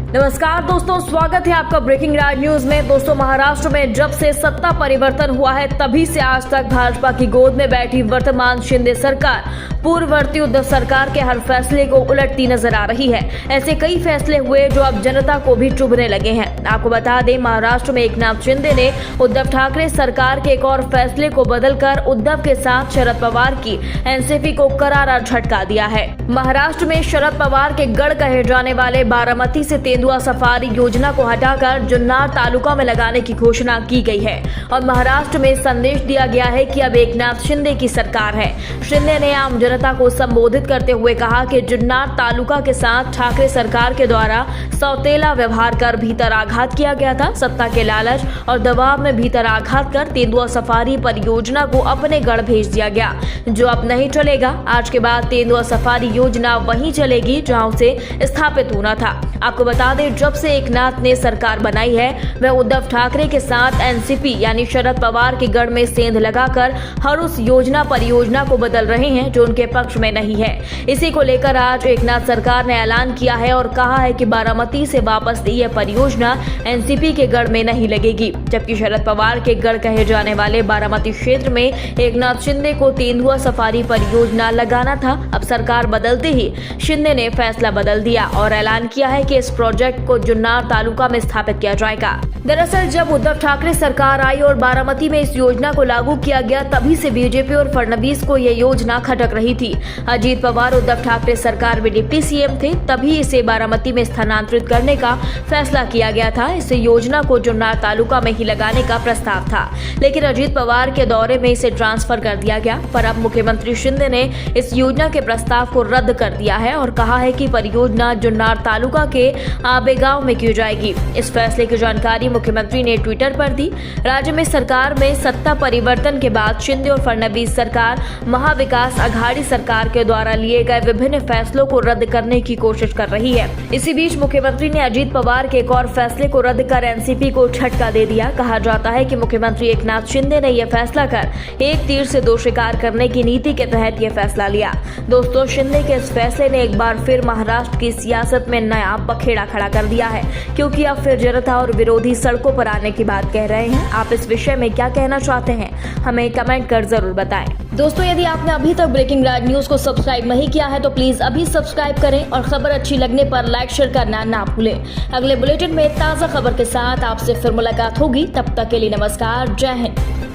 नमस्कार दोस्तों, स्वागत है आपका ब्रेकिंग राज न्यूज में। दोस्तों, महाराष्ट्र में जब से सत्ता परिवर्तन हुआ है तभी से आज तक भाजपा की गोद में बैठी वर्तमान शिंदे सरकार पूर्ववर्ती उद्धव सरकार के हर फैसले को उलटती नजर आ रही है। ऐसे कई फैसले हुए जो अब जनता को भी चुभने लगे हैं। आपको बता दें, महाराष्ट्र में एकनाथ शिंदे ने उद्धव ठाकरे सरकार के एक और फैसले को बदलकर उद्धव के साथ शरद पवार की एनसीपी को करारा झटका दिया है। महाराष्ट्र में शरद पवार के गढ़ कहे जाने वाले बारामती से तेंदुआ सफारी योजना को हटाकर जुन्नर तालुका में लगाने की घोषणा की गई है और महाराष्ट्र में संदेश दिया गया है कि अब एकनाथ शिंदे की सरकार है। शिंदे ने आम जनता को संबोधित करते हुए कहा कि जुन्नर तालुका के साथ ठाकरे सरकार के द्वारा सौतेला व्यवहार कर भीतर आघात किया गया था। सत्ता के लालच और दबाव में भीतर आघात कर तेंदुआ सफारी परियोजना को अपने गढ़ भेज दिया गया, जो अब नहीं चलेगा। आज के बाद तेंदुआ सफारी योजना वहीं चलेगी जहां उसे स्थापित होना था। आपको बता दें, जब से एकनाथ ने सरकार बनाई है वह उद्धव ठाकरे के साथ एनसीपी यानी शरद पवार के गढ़ में सेंध लगाकर हर उस योजना परियोजना को बदल रहे हैं जो उनके पक्ष में नहीं है। इसी को लेकर आज एकनाथ सरकार ने ऐलान किया है और कहा है कि बारामती से वापस ली यह परियोजना एनसीपी के गढ़ में नहीं लगेगी, जबकि शरद पवार के गढ़ कहे जाने वाले बारामती क्षेत्र में एकनाथ शिंदे को तेंदुआ सफारी परियोजना लगाना था। अब सरकार बदलते ही शिंदे ने फैसला बदल दिया और ऐलान किया है कि इस प्रोजेक्ट को जुन्नर तालुका में स्थापित किया जाएगा। दरअसल जब उद्धव ठाकरे सरकार आई और बारामती में इस योजना को लागू किया गया, तभी से बीजेपी और फडणवीस को यह योजना खटक रही थी। अजीत पवार उद्धव ठाकरे सरकार में डिप्टी सीएम थे, तभी इसे बारामती में स्थानांतरित करने का फैसला किया गया था। इस योजना को जुन्नर तालुका में ही लगाने का प्रस्ताव था, लेकिन अजीत पवार के दौरे में इसे ट्रांसफर कर दिया गया। पर अब मुख्यमंत्री शिंदे ने इस योजना के प्रस्ताव को रद्द कर दिया है और कहा है कि परियोजना जुन्नर तालुका के आबे गांव में की जाएगी। इस फैसले की जानकारी मुख्यमंत्री ने ट्विटर पर दी। राज्य में सरकार में सत्ता परिवर्तन के बाद शिंदे और फडणवीस सरकार महाविकास अघाड़ी सरकार के द्वारा लिए गए विभिन्न फैसलों को रद्द करने की कोशिश कर रही है। इसी बीच मुख्यमंत्री ने अजीत पवार के एक और फैसले को रद्द कर एनसीपी को झटका दे दिया। कहा जाता है कि मुख्यमंत्री एकनाथ शिंदे ने यह फैसला कर एक तीर से दो शिकार करने की नीति के तहत यह फैसला लिया। दोस्तों, शिंदे के इस फैसले ने एक बार फिर महाराष्ट्र की सियासत में नया बखेड़ा खड़ा कर दिया है, क्योंकि अब फिर जनता और विरोधी सड़कों पर आने की बात कह रहे हैं। आप इस विषय में क्या कहना चाहते हैं, हमें कमेंट कर जरूर बताएं। दोस्तों, यदि आपने अभी तक ब्रेकिंग राज न्यूज को सब्सक्राइब नहीं किया है तो प्लीज अभी सब्सक्राइब करें और खबर अच्छी लगने पर लाइक शेयर करना ना भूलें। अगले बुलेटिन में ताजा खबर के साथ आपसे फिर मुलाकात होगी। तब तक के लिए नमस्कार, जय हिंद।